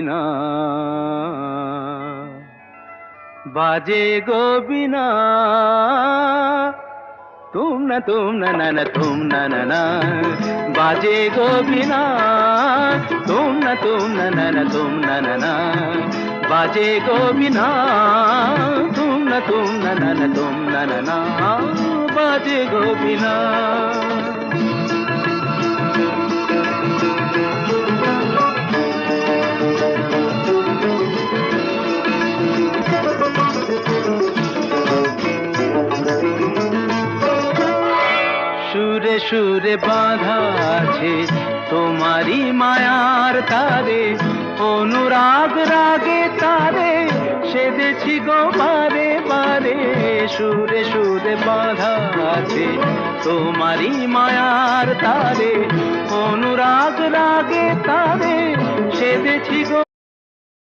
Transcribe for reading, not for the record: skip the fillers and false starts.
বীণা বাজে গো বীণা তুম না না না তুম না না না বাজে গো বীণা তুম না না তুম না না বাজে গো বীণা তুম না না তুম না না বাজে গো বীণা সুরে সুরে বাঁধা আছে তোমারি মায়ার তারে অনুরাগ রাগে তারে সেদেছি গো বারে বারে সুরে সুরে বাঁধা আছে তোমারি মায়ার তারে অনুরাগ রাগে তারে সেদেছি গো